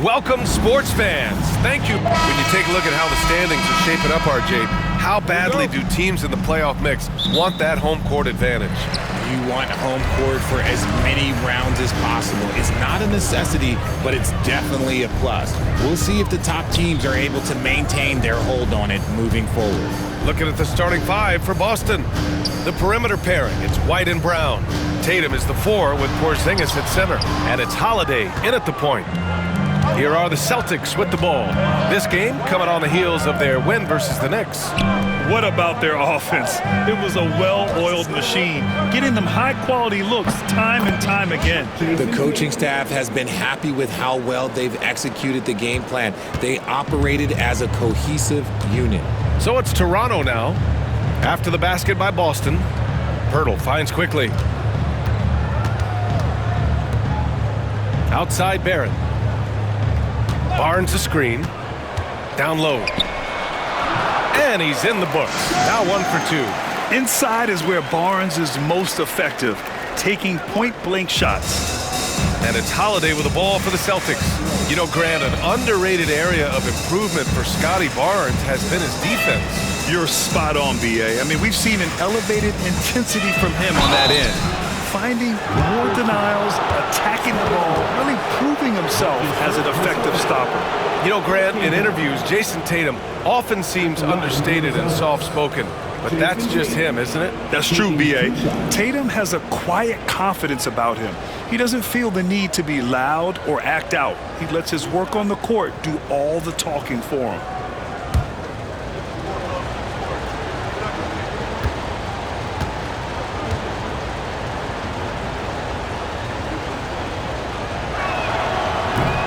Welcome, sports fans. Thank you. When you take a look at how the standings are shaping up, RJ, how badly do teams in the playoff mix want that home court advantage? You want home court for as many rounds as possible. It's not a necessity, but it's definitely a plus. We'll see if the top teams are able to maintain their hold on it moving forward. Looking at the starting five for Boston. The perimeter pairing, it's White and Brown. Tatum is the 4 with Porzingis at center, and it's Holiday in at the point. Here are the Celtics with the ball. This game coming on the heels of their win versus the Knicks. What about their offense? It was a well-oiled machine, getting them high-quality looks time and time again. The coaching staff has been happy with how well they've executed the game plan. They operated as a cohesive unit. So it's Toronto now. After the basket by Boston, Pirtle finds quickly. Outside Barrett. Barnes a screen. Down low. And he's in the books. Now 1 for 2. Inside is where Barnes is most effective, taking point-blank shots. And it's Holiday with the ball for the Celtics. You know, Grant, an underrated area of improvement for Scotty Barnes has been his defense. You're spot on, B.A. I mean, we've seen an elevated intensity from him on that end. Finding more denials, attacking the ball, really proving himself as an effective stopper. You know, Grant, in interviews, Jason Tatum often seems understated and soft-spoken. But that's just him, isn't it? That's true, B.A. Tatum has a quiet confidence about him. He doesn't feel the need to be loud or act out. He lets his work on the court do all the talking for him.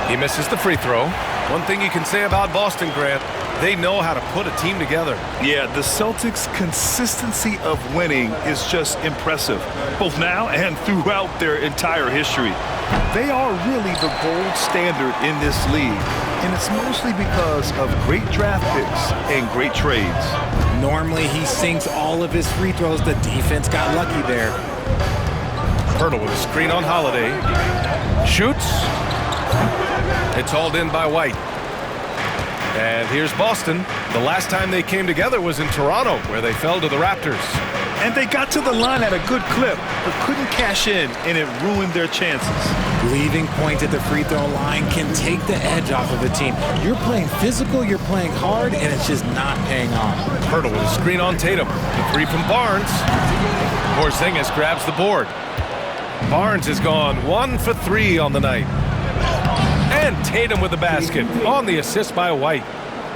He misses the free throw. One thing you can say about Boston, Grant, they know how to put a team together. Yeah, the Celtics' consistency of winning is just impressive, both now and throughout their entire history. They are really the gold standard in this league, and it's mostly because of great draft picks and great trades. Normally, he sinks all of his free throws. The defense got lucky there. Pirtle with a screen on Holiday. Shoots. It's hauled in by White. And here's Boston. The last time they came together was in Toronto, where they fell to the Raptors. And they got to the line at a good clip, but couldn't cash in, and it ruined their chances. Leaving points at the free throw line can take the edge off of a team. You're playing physical, you're playing hard, and it's just not paying off. Pirtle with a screen on Tatum. The 3 from Barnes. Porzingis grabs the board. Barnes has gone 1 for 3 on the night. And Tatum with the basket on the assist by White.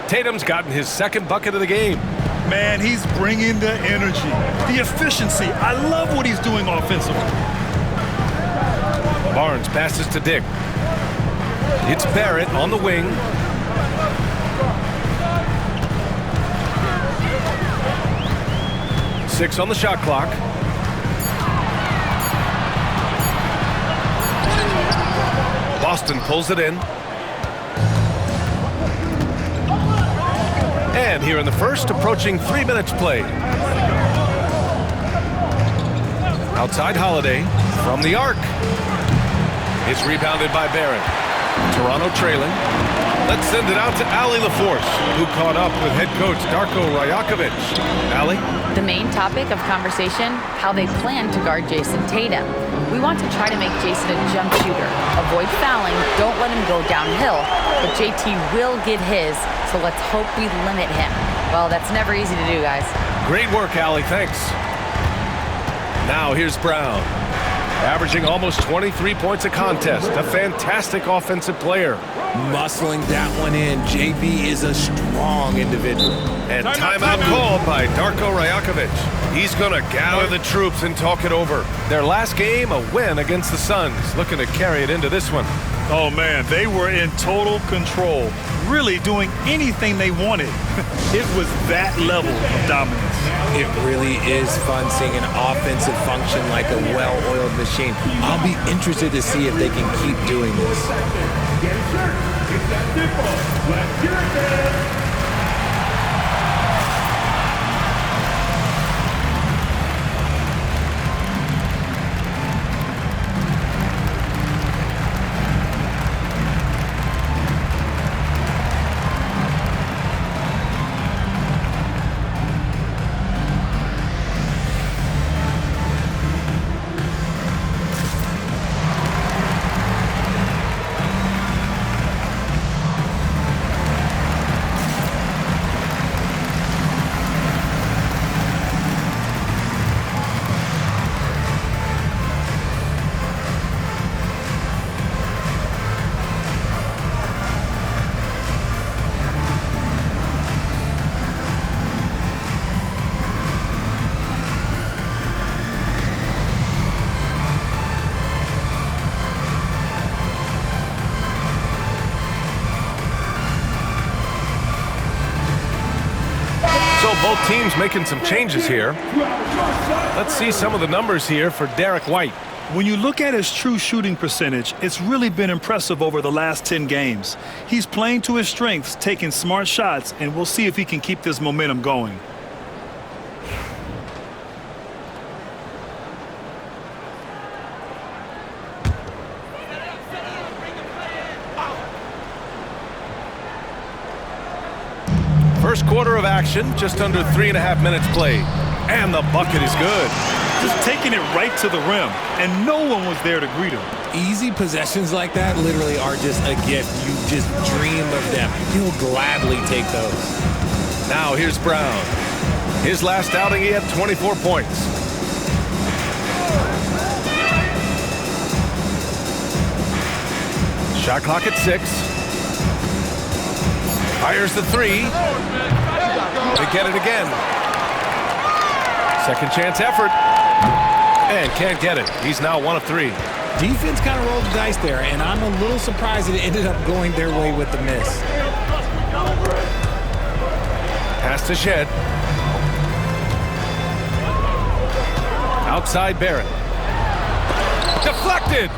Tatum's gotten his second bucket of the game. Man, he's bringing the energy, the efficiency. I love what he's doing offensively. Barnes passes to Dick. It's Barrett on the wing. Six on the shot clock. Boston pulls it in. And here in the first, approaching 3 minutes played. Outside Holiday from the arc. It's rebounded by Barrett. Toronto trailing. Let's send it out to Allie LaForce, who caught up with head coach Darko Rajakovic. Allie? The main topic of conversation, how they plan to guard Jason Tatum. We want to try to make Jason a jump shooter. Avoid fouling, don't let him go downhill. But JT will get his, so let's hope we limit him. Well, that's never easy to do, guys. Great work, Allie, thanks. Now here's Brown. Averaging almost 23 points a contest. A fantastic offensive player. Muscling that one in. JB is a strong individual. And timeout called by Darko Rajakovic. He's going to gather the troops and talk it over. Their last game, a win against the Suns. Looking to carry it into this one. Oh, man, they were in total control. Really doing anything they wanted. It was that level of dominance. It really is fun seeing an offensive function like a well-oiled machine. I'll be interested to see if they can keep doing this. Both teams making some changes here. Let's see some of the numbers here for Derek White. When you look at his true shooting percentage, it's really been impressive over the last 10 games. He's playing to his strengths, taking smart shots, and we'll see if he can keep this momentum going. First quarter of action, just under 3.5 minutes played. And the bucket is good. Just taking it right to the rim, and no one was there to greet him. Easy possessions like that literally are just a gift. You just dream of them. He'll gladly take those. Now here's Brown. His last outing, he had 24 points. Shot clock at 6. Fires the 3. They get it again. Second chance effort. And can't get it. He's now 1 of 3. Defense kind of rolled the dice there, and I'm a little surprised it ended up going their way with the miss. Pass to Shed. Outside Barrett. Deflected.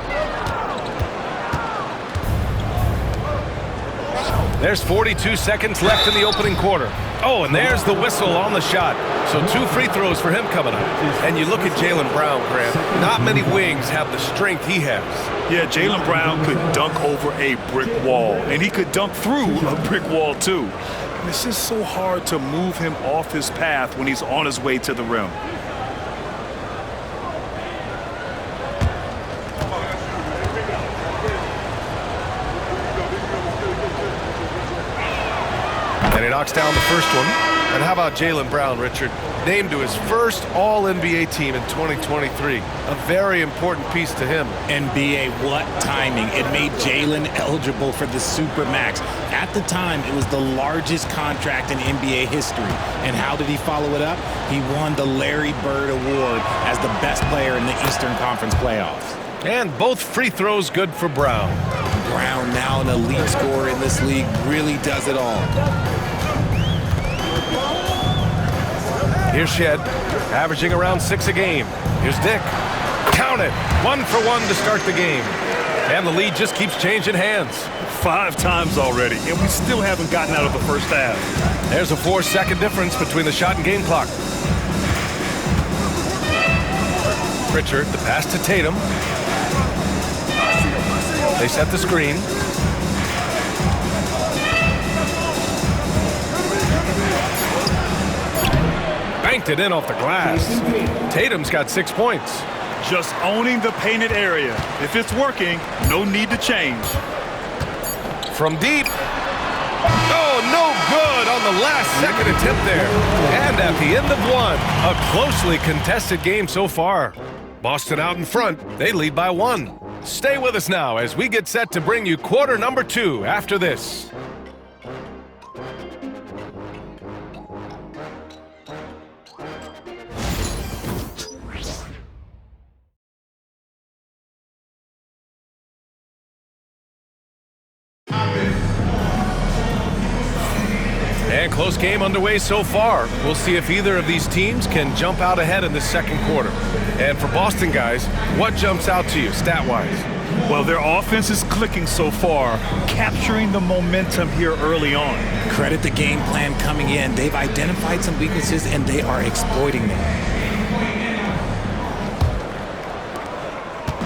There's 42 seconds left in the opening quarter. Oh, and there's the whistle on the shot. So 2 free throws for him coming up. And you look at Jaylen Brown, Grant. Not many wings have the strength he has. Yeah, Jaylen Brown could dunk over a brick wall, and he could dunk through a brick wall too. And it's just so hard to move him off his path when he's on his way to the rim. And he knocks down the first one. And how about Jaylen Brown, Richard? Named to his first All-NBA team in 2023. A very important piece to him. NBA, what timing. It made Jaylen eligible for the Supermax. At the time, it was the largest contract in NBA history. And how did he follow it up? He won the Larry Bird Award as the best player in the Eastern Conference playoffs. And both free throws good for Brown. Brown, now an elite scorer in this league, really does it all. Here's Shed, averaging around 6 a game. Here's Dick. Count it. 1 for 1 to start the game. And the lead just keeps changing hands. 5 times already, and we still haven't gotten out of the first half. There's a 4-second difference between the shot and game clock. Pritchard, the pass to Tatum. They set the screen. Banked it in off the glass. Tatum's got 6 points. Just owning the painted area. If it's working, no need to change. From deep. Oh, no good on the last second attempt there. And at the end of 1, a closely contested game so far. Boston out in front. They lead by 1. Stay with us now as we get set to bring you quarter number 2 after this. And close game underway so far. We'll see if either of these teams can jump out ahead in the second quarter. And for Boston guys, what jumps out to you stat-wise? Well, their offense is clicking so far, capturing the momentum here early on. Credit the game plan coming in. They've identified some weaknesses, and they are exploiting them.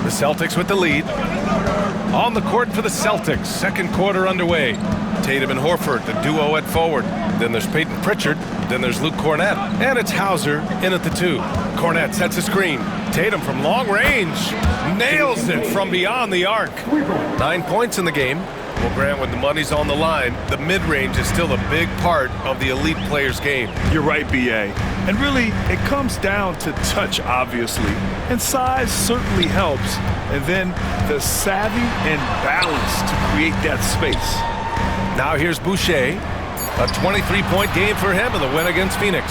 The Celtics with the lead. On the court for the Celtics, second quarter underway. Tatum and Horford, the duo at forward. Then there's Peyton Pritchard. Then there's Luke Cornett. And it's Hauser in at the 2. Cornett sets a screen. Tatum from long range. Nails it from beyond the arc. 9 points in the game. Well, Grant, when the money's on the line, the mid-range is still a big part of the elite player's game. You're right, B.A. And really, it comes down to touch, obviously. And size certainly helps. And then the savvy and balance to create that space. Now here's Boucher. A 23-point game for him in the win against Phoenix.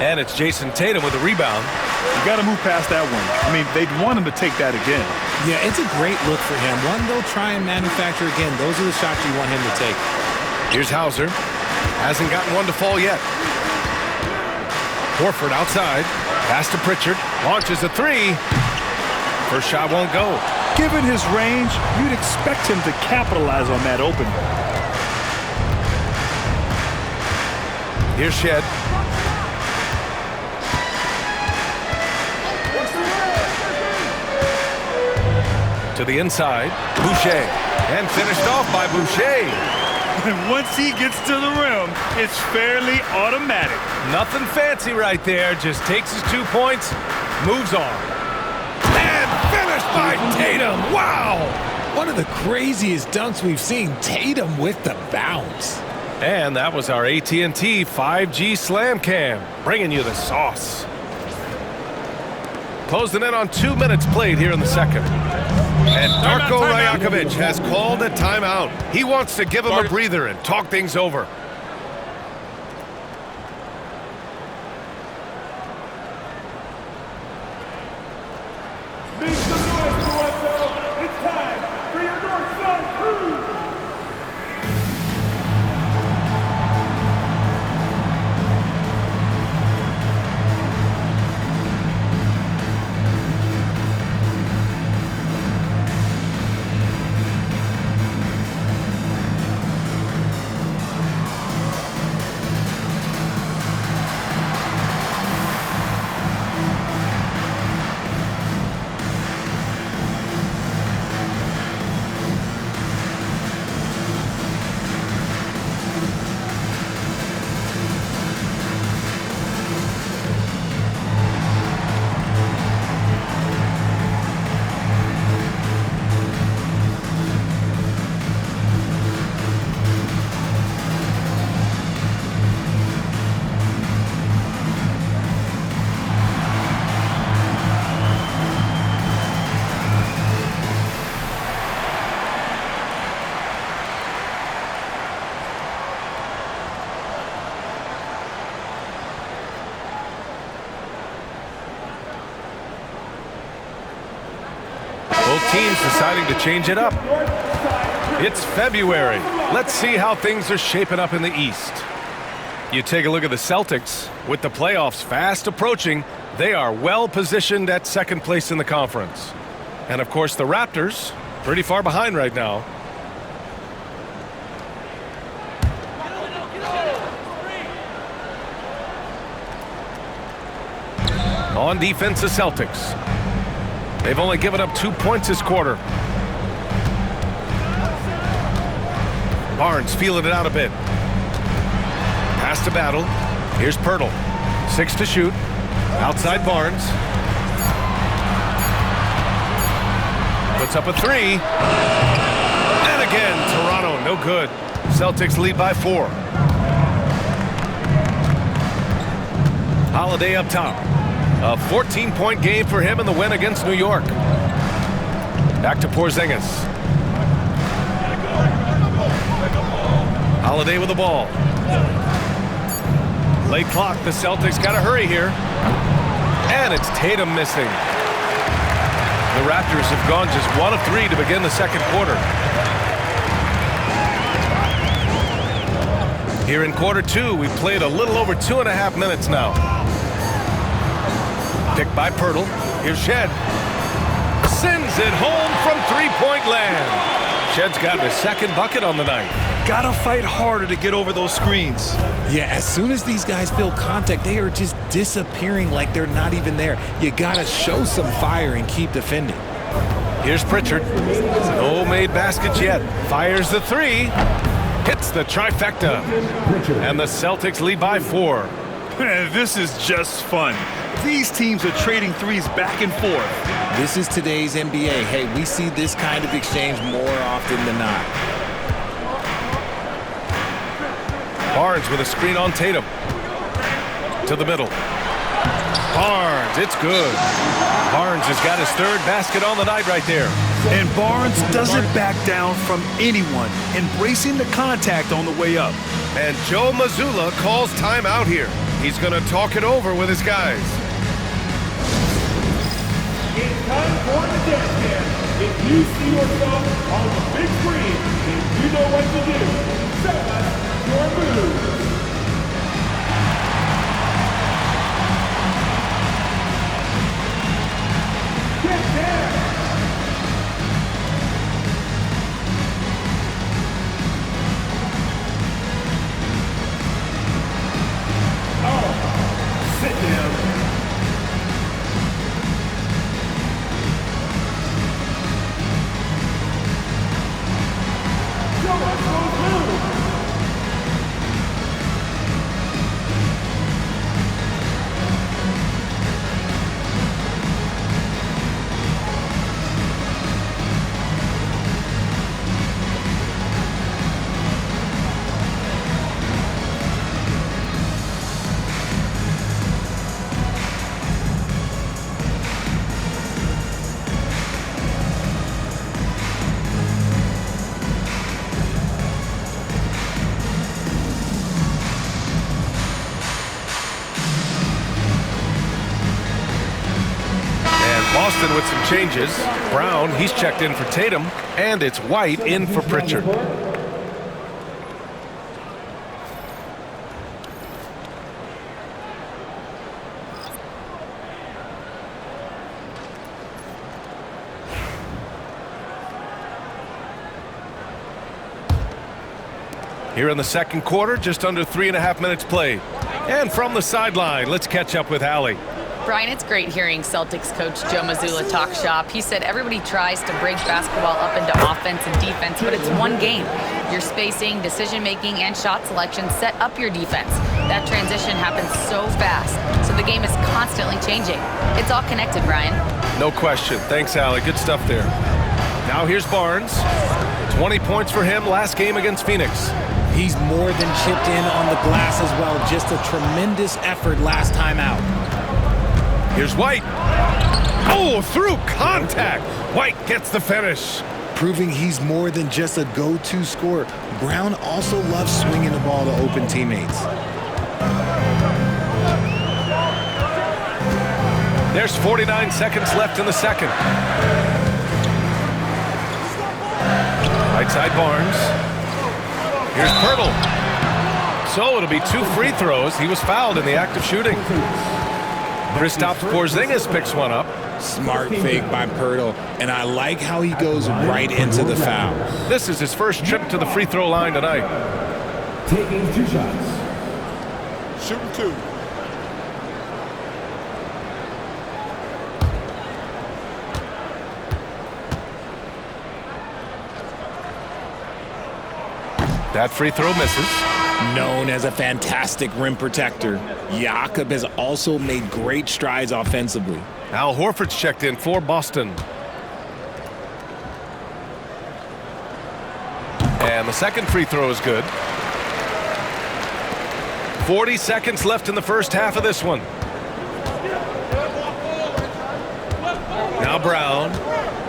And it's Jason Tatum with a rebound. You got to move past that one. I mean, they'd want him to take that again. Yeah, it's a great look for him. One they'll try and manufacture again. Those are the shots you want him to take. Here's Hauser. Hasn't gotten one to fall yet. Horford outside. Pass to Pritchard. Launches a three. First shot won't go. Given his range, you'd expect him to capitalize on that opening. Here's Shed. To the inside. Boucher. And finished off by Boucher. And once he gets to the rim, it's fairly automatic. Nothing fancy right there. Just takes his 2 points, moves on. And finished by Tatum. Wow! One of the craziest dunks we've seen. Tatum with the bounce. And that was our AT&T 5G Slam Cam, bringing you the sauce. Closing in on 2 minutes played here in the second. And Darko Rajakovic has called a timeout. He wants to give him a breather and talk things over. It's time for your North Side Crew. Both teams deciding to change it up. It's February. Let's see how things are shaping up in the East. You take a look at the Celtics. With the playoffs fast approaching, they are well positioned at second place in the conference. And of course, the Raptors, pretty far behind right now. On defense, the Celtics. They've only given up 2 points this quarter. Barnes feeling it out a bit. Pass to Battle. Here's Pirtle. 6 to shoot. Outside Barnes. Puts up a three. And again, Toronto, no good. Celtics lead by 4. Holiday up top. A 14-point game for him in the win against New York. Back to Porzingis. Holiday with the ball. Late clock, the Celtics got to hurry here. And it's Tatum missing. The Raptors have gone just 1 of 3 to begin the second quarter. Here in quarter 2, we've played a little over 2.5 minutes now. Picked by Pirtle. Here's Shed. Sends it home from three-point land. Shed's got his second bucket on the night. Gotta fight harder to get over those screens. Yeah, as soon as these guys feel contact, they are just disappearing like they're not even there. You gotta show some fire and keep defending. Here's Pritchard. No made baskets yet. Fires the three. Hits the trifecta. And the Celtics lead by 4. This is just fun. These teams are trading threes back and forth. This is today's NBA. Hey, we see this kind of exchange more often than not. Barnes with a screen on Tatum. To the middle. Barnes, it's good. Barnes has got his 3rd basket on the night right there. And Barnes doesn't back down from anyone, embracing the contact on the way up. And Joe Mazzulla calls timeout here. He's going to talk it over with his guys. It's time for the dance cam. If you see yourself on the big screen, then you know what to do. Show us your moves. Boston with some changes. Brown, he's checked in for Tatum, and it's White in for Pritchard. Here in the second quarter, just under 3.5 minutes played. And from the sideline, let's catch up with Allie. Brian, it's great hearing Celtics coach Joe Mazzulla talk shop. He said everybody tries to break basketball up into offense and defense, but it's one game. Your spacing, decision-making, and shot selection set up your defense. That transition happens so fast, so the game is constantly changing. It's all connected, Brian. No question. Thanks, Allie. Good stuff there. Now here's Barnes. 20 points for him last game against Phoenix. He's more than chipped in on the glass as well. Just a tremendous effort last time out. Here's White. Oh, through contact. White gets the finish. Proving he's more than just a go-to scorer. Brown also loves swinging the ball to open teammates. There's 49 seconds left in the second. Right side Barnes. Here's Pirtle. So it'll be 2 free throws. He was fouled in the act of shooting. Kristaps Porzingis picks one up. Smart fake by Pirtle, and I like how he goes right into the foul. This is his first trip to the free throw line tonight. Taking 2 shots. Shooting 2. That free throw misses. Known as a fantastic rim protector, Jakob has also made great strides offensively. Al Horford's checked in for Boston. And the second free throw is good. 40 seconds left in the first half of this one. Now Brown.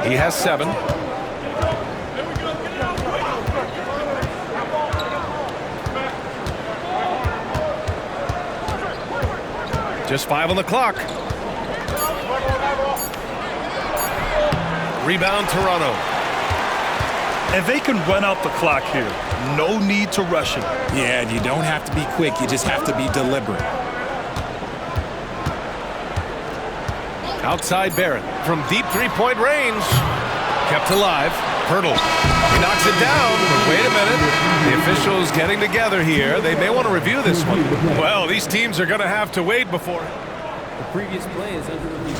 He has 7. Just 5 on the clock. Rebound Toronto. And they can run out the clock here. No need to rush it. Yeah, and you don't have to be quick. You just have to be deliberate. Outside Barrett from deep three-point range. Kept alive. Pirtle. He knocks it down. But wait a minute. The officials getting together here. They may want to review this one. Well, these teams are going to have to wait before. The previous play is under review.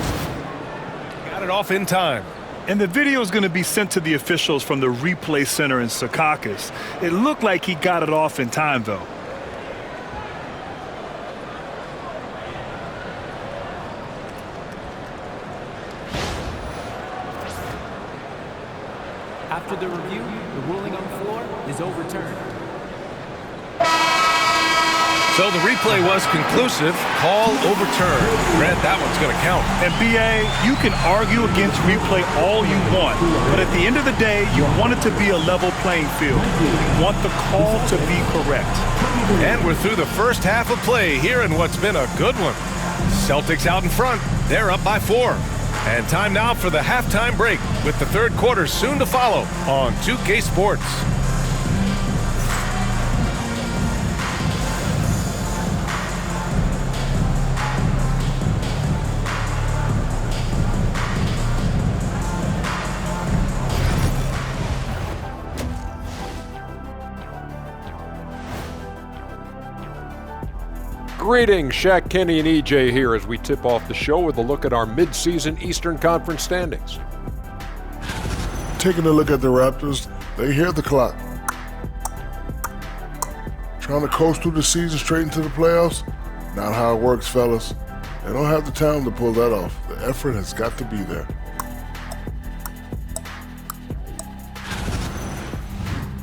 Got it off in time. And the video is going to be sent to the officials from the replay center in Secaucus. It looked like he got it off in time, though. After the review, the ruling on the floor is overturned. So the replay was conclusive. Call overturned. Grant, that one's going to count. And BA, you can argue against replay all you want, but at the end of the day, you want it to be a level playing field. You want the call to be correct. And we're through the first half of play here in what's been a good one. Celtics out in front. They're up by 4. And time now for the halftime break with the third quarter soon to follow on 2K Sports. Greetings, Shaq, Kenny, and EJ here as we tip off the show with a look at our mid-season Eastern Conference standings. Taking a look at the Raptors, they hear the clock. Trying to coast through the season straight into the playoffs? Not how it works, fellas. They don't have the talent to pull that off. The effort has got to be there.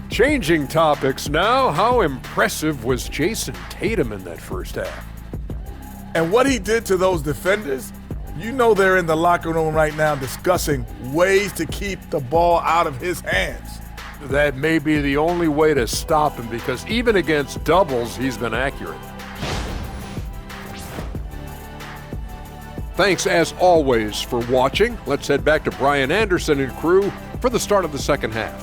Changing topics now, how impressive was Jason Tatum in that first half? And what he did to those defenders, you know they're in the locker room right now discussing ways to keep the ball out of his hands. That may be the only way to stop him because even against doubles, he's been accurate. Thanks as always for watching. Let's head back to Brian Anderson and crew for the start of the second half.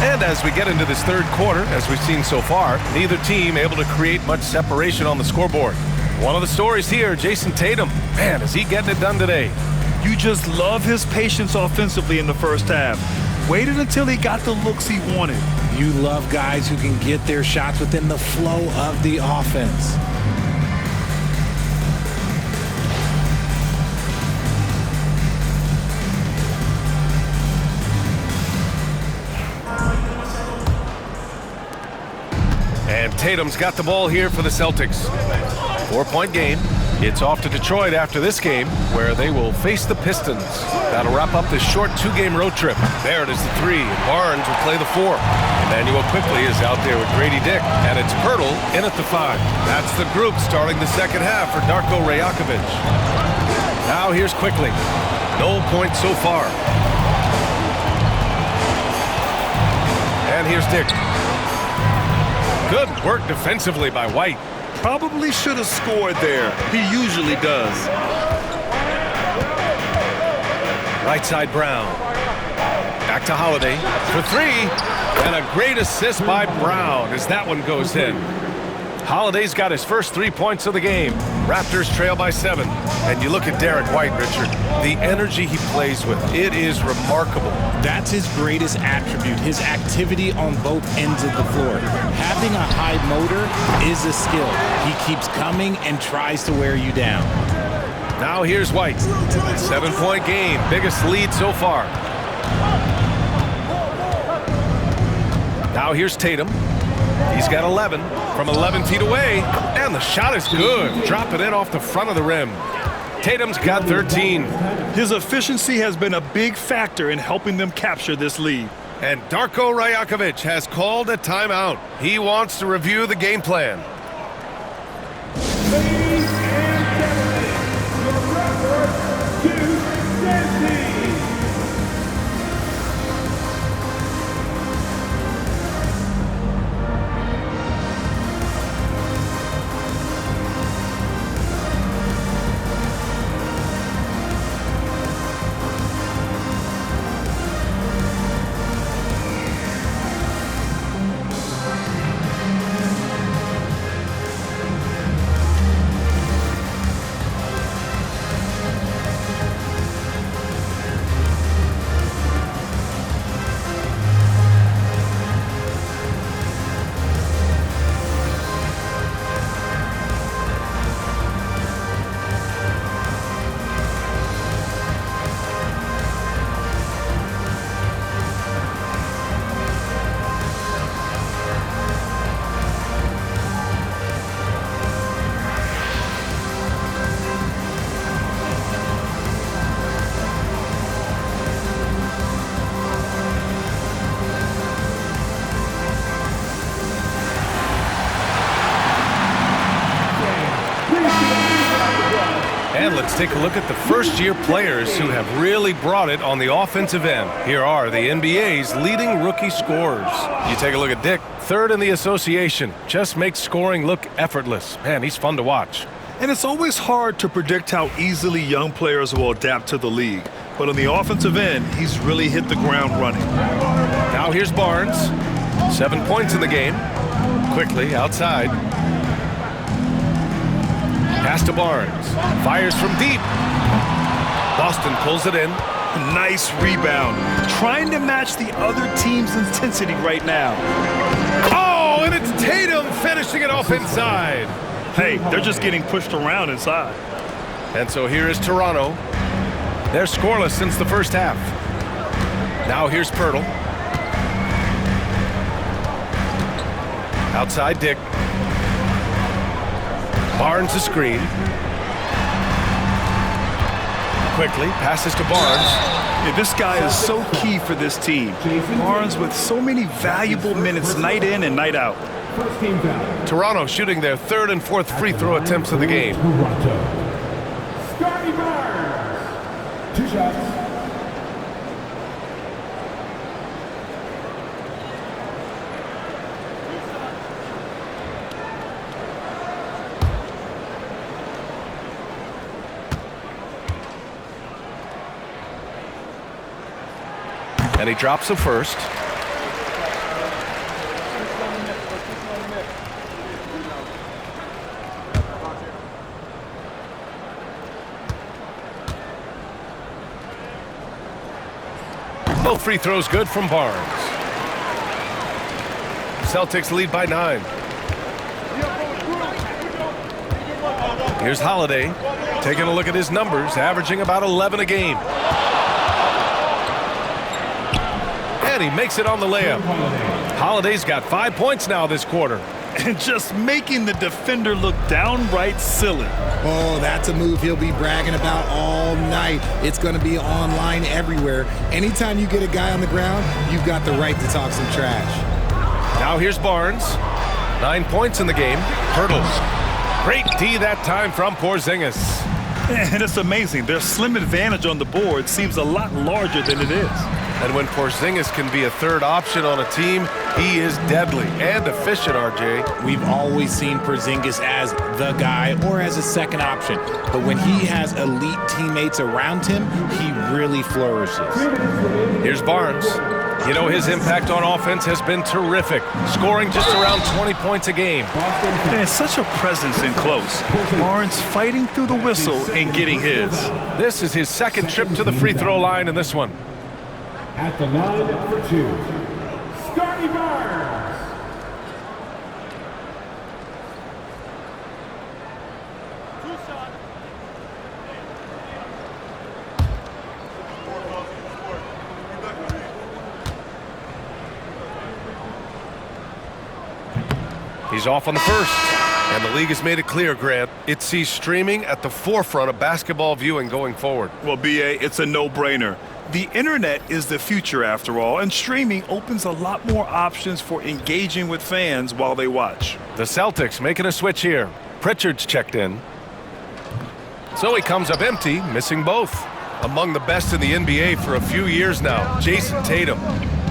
And as we get into this third quarter, as we've seen so far, neither team able to create much separation on the scoreboard. One of the stories here, Jason Tatum. Man, is he getting it done today? You just love his patience offensively in the first half. Waited until he got the looks he wanted. You love guys who can get their shots within the flow of the offense. And Tatum's got the ball here for the Celtics. 4-point game. It's off to Detroit after this game, where they will face the Pistons. That'll wrap up this short 2-game road trip. There it is, the 3, and Barnes will play the 4. Emmanuel quickly is out there with Grady Dick, and it's Pirtle in at the 5. That's the group starting the second half for Darko Rajakovic. Now here's Quickly. No points so far. And here's Dick. Good work defensively by White. Probably should have scored there. He usually does. Right side Brown. Back to Holiday for 3. And a great assist by Brown as that one goes in. Holiday's got his first 3 points of the game. Raptors trail by 7. And you look at Derek White, Richard. The energy he plays with, it is remarkable. That's his greatest attribute, his activity on both ends of the floor. Having a high motor is a skill. He keeps coming and tries to wear you down. Now here's White. 7-point game, biggest lead so far. Now here's Tatum. He's got 11 from 11 feet away, and the shot is good. Drop it in off the front of the rim. Tatum's got 13. His efficiency has been a big factor in helping them capture this lead. And Darko Rajakovic has called a timeout. He wants to review the game plan. Ladies and gentlemen, your record to 50. And let's take a look at the first-year players who have really brought it on the offensive end. Here are the NBA's leading rookie scorers. You take a look at Dick, third in the association. Just makes scoring look effortless. Man, he's fun to watch. And it's always hard to predict how easily young players will adapt to the league. But on the offensive end, he's really hit the ground running. Now here's Barnes. 7 points in the game. Quickly outside. Pass to Barnes. Fires from deep. Boston pulls it in. Nice rebound. Trying to match the other team's intensity right now. Oh, and it's Tatum finishing it off inside. Hey, they're just getting pushed around inside. And so here is Toronto. They're scoreless since the first half. Now here's Pirtle. Outside Dick. Barnes a screen. Quickly passes to Barnes. Yeah, this guy is so key for this team. Barnes with so many valuable minutes night in and night out. Toronto shooting their third and fourth free throw attempts of the game. Scotty Barnes. shots. And he drops the first. Both free throws good from Barnes. Celtics lead by 9. Here's Holiday taking a look at his numbers, averaging about 11 a game. And he makes it on the layup. Holiday's got 5 points now this quarter. And just making the defender look downright silly. Oh, that's a move he'll be bragging about all night. It's going to be online everywhere. Anytime you get a guy on the ground, you've got the right to talk some trash. Now here's Barnes. 9 points in the game. Hurdles. Great D that time from Porzingis. And it's amazing. Their slim advantage on the board seems a lot larger than it is. And when Porzingis can be a third option on a team, he is deadly and efficient, RJ. We've always seen Porzingis as the guy or as a second option. But when he has elite teammates around him, he really flourishes. Here's Barnes. You know, his impact on offense has been terrific, scoring just around 20 points a game. And such a presence in close. Barnes fighting through the whistle and getting his. This is his second trip to the free throw line in this one. At the line for 2, Scotty Barnes. He's off on the first. And the league has made it clear, Grant, it sees streaming at the forefront of basketball viewing going forward. Well, B.A., it's a no-brainer. The internet is the future after all, and streaming opens a lot more options for engaging with fans while they watch. The Celtics making a switch here. Pritchard's checked in. So he comes up empty, missing both. Among the best in the NBA for a few years now, Jason Tatum.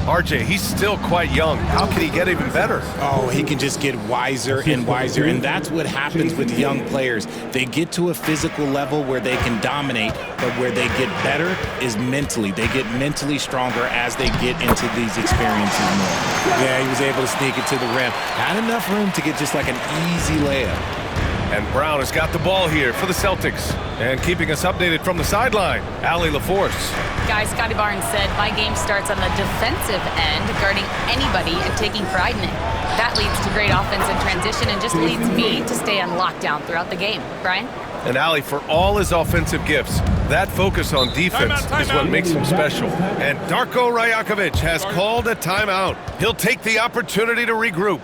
RJ, he's still quite young. How can he get even better? Oh, he can just get wiser and wiser, and that's what happens with young players. They get to a physical level where they can dominate, but where they get better is mentally. They get mentally stronger as they get into these experiences more. Yeah, he was able to sneak it to the rim. Had enough room to get just like an easy layup. And Brown has got the ball here for the Celtics. And keeping us updated from the sideline, Allie LaForce. Guys, Scotty Barnes said, my game starts on the defensive end, guarding anybody and taking pride in it. That leads to great offense in transition and just leads me to stay on lockdown throughout the game. Brian? And Allie, for all his offensive gifts, that focus on defense is what makes him special. And Darko Rajakovic has called a timeout. He'll take the opportunity to regroup.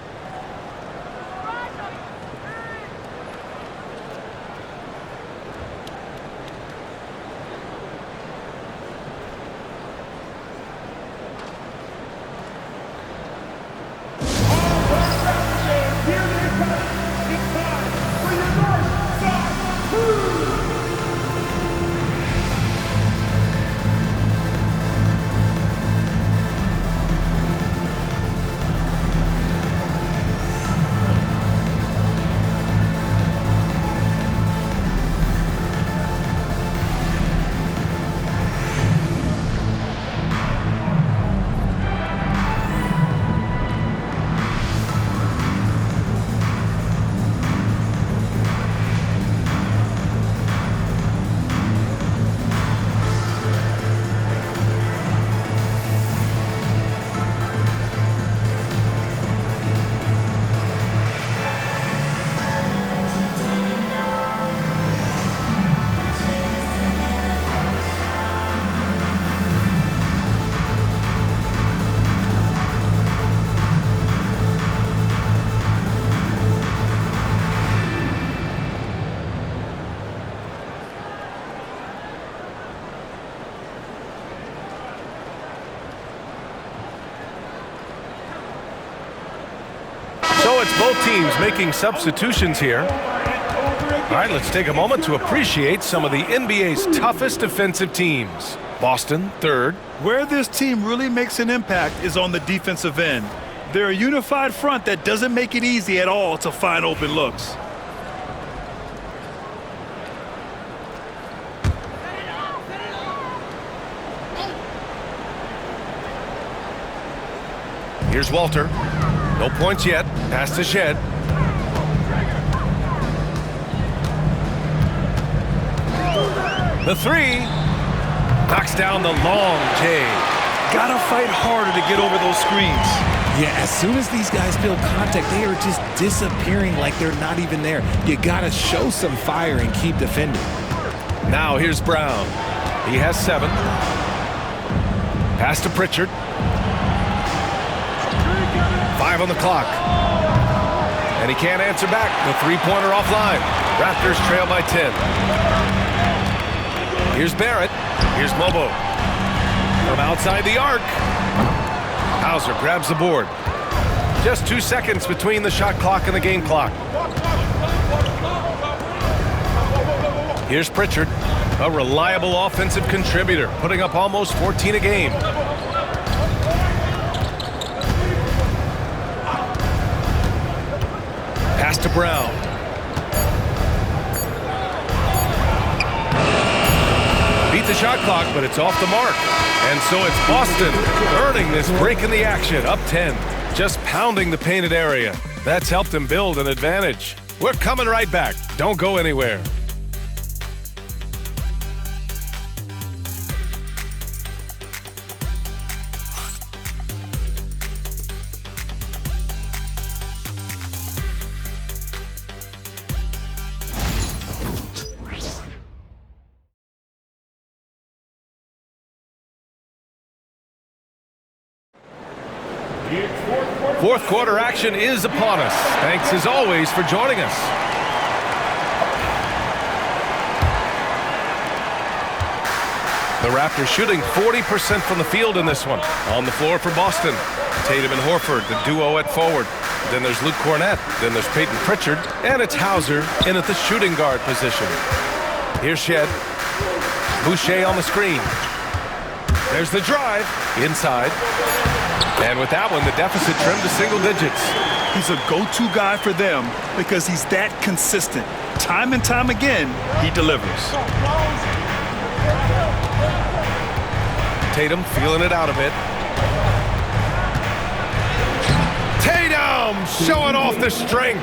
So it's both teams making substitutions here. All right, let's take a moment to appreciate some of the NBA's toughest defensive teams. Boston, third. Where this team really makes an impact is on the defensive end. They're a unified front that doesn't make it easy at all to find open looks. Here's Walter. No points yet. Pass to Shed. The three. Knocks down the long J. Gotta fight harder to get over those screens. Yeah, as soon as these guys feel contact, they are just disappearing like they're not even there. You gotta show some fire and keep defending. Now here's Brown. He has 7. Pass to Pritchard. 5 on the clock. And he can't answer back. The three-pointer offline. Raptors trail by 10. Here's Barrett. Here's Mobo. From outside the arc. Hauser grabs the board. Just 2 seconds between the shot clock and the game clock. Here's Pritchard, a reliable offensive contributor, putting up almost 14 a game. Pass to Brown. Beat the shot clock, but it's off the mark. And so it's Boston earning this break in the action, up 10. Just pounding the painted area. That's helped them build an advantage. We're coming right back. Don't go anywhere. Fourth quarter action is upon us. Thanks as always for joining us. The Raptors shooting 40% from the field in this one. On the floor for Boston. Tatum and Horford, the duo at forward. Then there's Luke Cornett. Then there's Peyton Pritchard. And it's Hauser in at the shooting guard position. Here's Shed. Boucher on the screen. There's the drive. Inside. And with that one, the deficit trimmed to single digits. He's a go-to guy for them because he's that consistent. Time and time again, he delivers. Tatum feeling it out a bit. Tatum showing off the strength.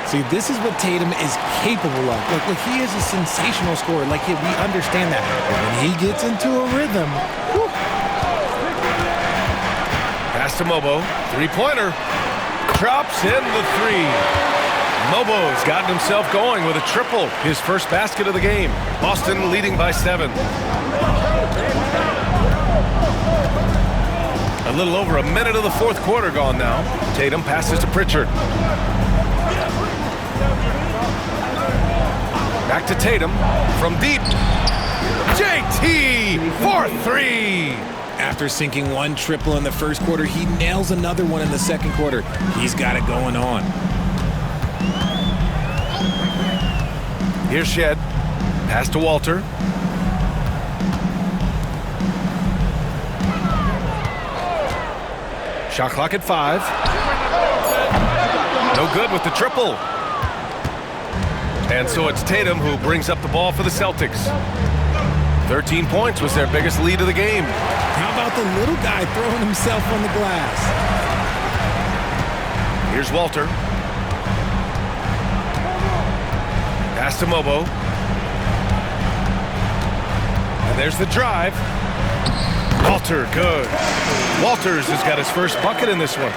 See, this is what Tatum is capable of. Look, he is a sensational scorer. Like, we understand that. But when he gets into a rhythm, whew. Pass to Mobo. Three-pointer. Drops in the three. Mobo's gotten himself going with a triple. His first basket of the game. Boston leading by 7. A little over a minute of the fourth quarter gone now. Tatum passes to Pritchard. Back to Tatum from deep. JT for 3. After sinking one triple in the first quarter, he nails another one in the second quarter. He's got it going on. Here's Shed. Pass to Walter. Shot clock at 5. No good with the triple. And so it's Tatum who brings up the ball for the Celtics. 13 points was their biggest lead of the game. How about the little guy throwing himself on the glass? Here's Walter. Pass to Mobo. And there's the drive. Walter, good. Walters has got his first bucket in this one.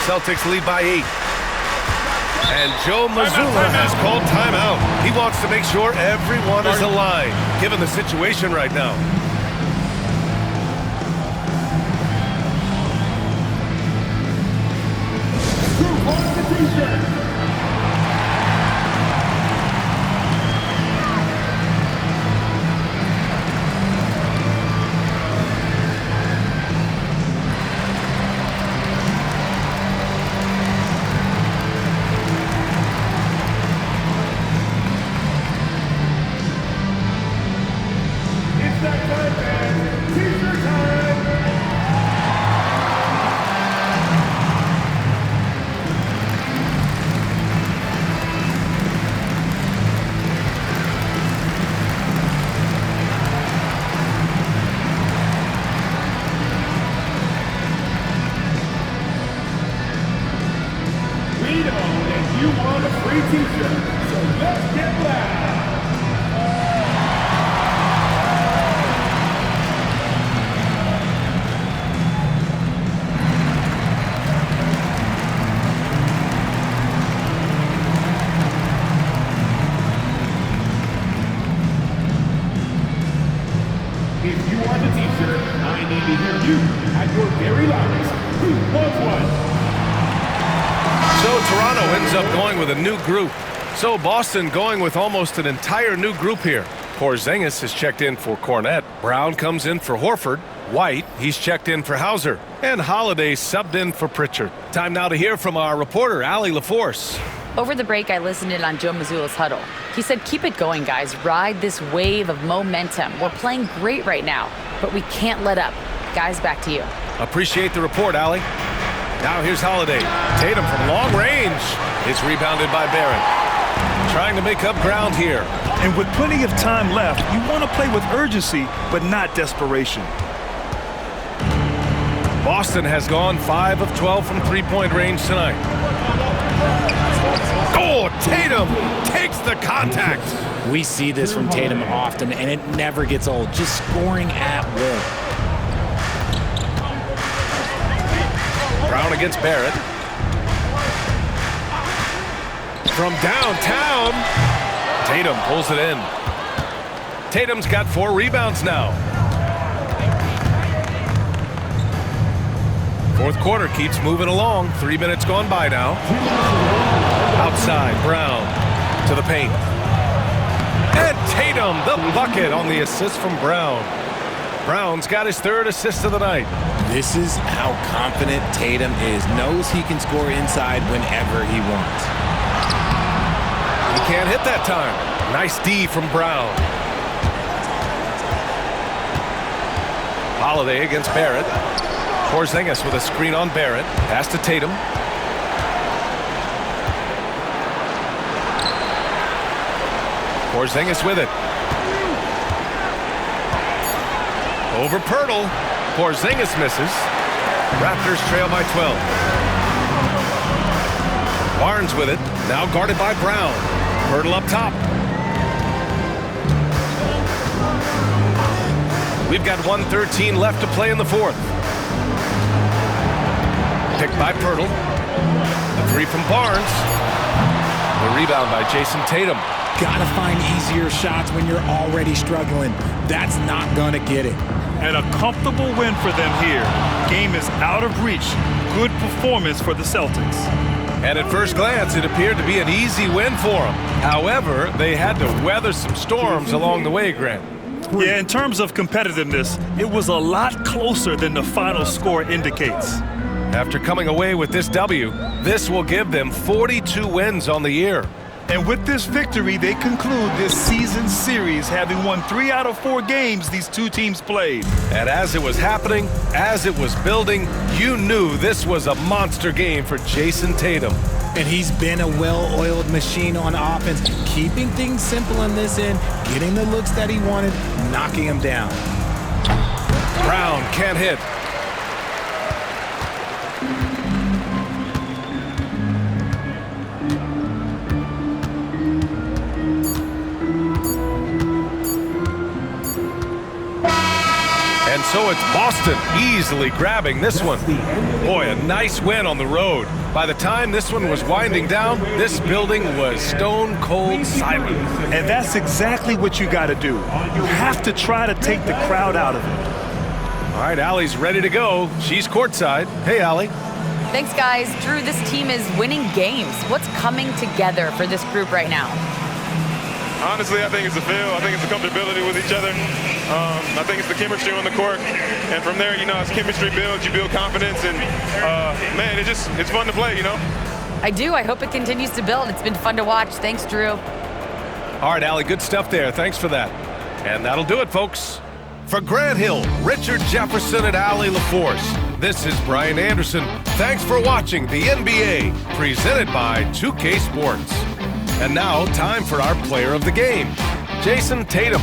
Celtics lead by 8. And Joe Mazzulla has called timeout. He wants to make sure everyone is aligned, given the situation right now. t-shirt, so let's get loud. If you want the t-shirt, I need to hear you at your very loudest. Who wants one? So Toronto ends up going with a new group. So Boston going with almost an entire new group here. Porzingis is checked in for Cornette. Brown comes in for Horford. White, he's checked in for Hauser. And Holiday subbed in for Pritchard. Time now to hear from our reporter, Allie LaForce. Over the break, I listened in on Joe Mazzulla's huddle. He said, keep it going, guys. Ride this wave of momentum. We're playing great right now, but we can't let up. Guys, back to you. Appreciate the report, Allie. Now here's Holiday. Tatum from long range is rebounded by Barrett. Trying to make up ground here. And with plenty of time left, you want to play with urgency, but not desperation. Boston has gone 5 of 12 from three-point range tonight. Oh, Tatum takes the contact. We see this from Tatum often, and it never gets old. Just scoring at will. Brown against Barrett. From downtown, Tatum pulls it in. Tatum's got 4 rebounds now. Fourth quarter keeps moving along. 3 minutes gone by now. Outside, Brown to the paint. And Tatum, the bucket on the assist from Brown. Brown's got his 3rd assist of the night. This is how confident Tatum is. Knows he can score inside whenever he wants. He can't hit that time. Nice D from Brown. Holiday against Barrett. Porzingis with a screen on Barrett. Pass to Tatum. Porzingis with it. Over Pirtle. Porzingis misses. Raptors trail by 12. Barnes with it. Now guarded by Brown. Pirtle up top. We've got 1:13 left to play in the 4th. Picked by Pirtle. The 3 from Barnes. The rebound by Jason Tatum. Gotta find easier shots when you're already struggling. That's not gonna get it. And a comfortable win for them here. Game is out of reach. Good performance for the Celtics. And at first glance, it appeared to be an easy win for them. However, they had to weather some storms along the way, Grant. Yeah, in terms of competitiveness, it was a lot closer than the final score indicates. After coming away with this W, this will give them 42 wins on the year. And with this victory, they conclude this season series, having won 3 out of 4 games these two teams played. And as it was happening, as it was building, you knew this was a monster game for Jason Tatum. And he's been a well-oiled machine on offense, keeping things simple in this end, getting the looks that he wanted, knocking him down. Brown can't hit. And so it's Boston easily grabbing this one. Boy, a nice win on the road. By the time this one was winding down, this building was stone cold silent. And that's exactly what you got to do. You have to try to take the crowd out of it. All right, Allie's ready to go. She's courtside. Hey, Allie. Thanks, guys. Drew, this team is winning games. What's coming together for this group right now? Honestly, I think it's the feel. I think it's the comfortability with each other. I think it's the chemistry on the court. And from there, you know, as chemistry builds, you build confidence. And, man, it's fun to play, you know? I do. I hope it continues to build. It's been fun to watch. Thanks, Drew. All right, Allie, good stuff there. Thanks for that. And that'll do it, folks. For Grant Hill, Richard Jefferson, and Allie LaForce, this is Brian Anderson. Thanks for watching the NBA, presented by 2K Sports. And now, time for our player of the game, Jason Tatum.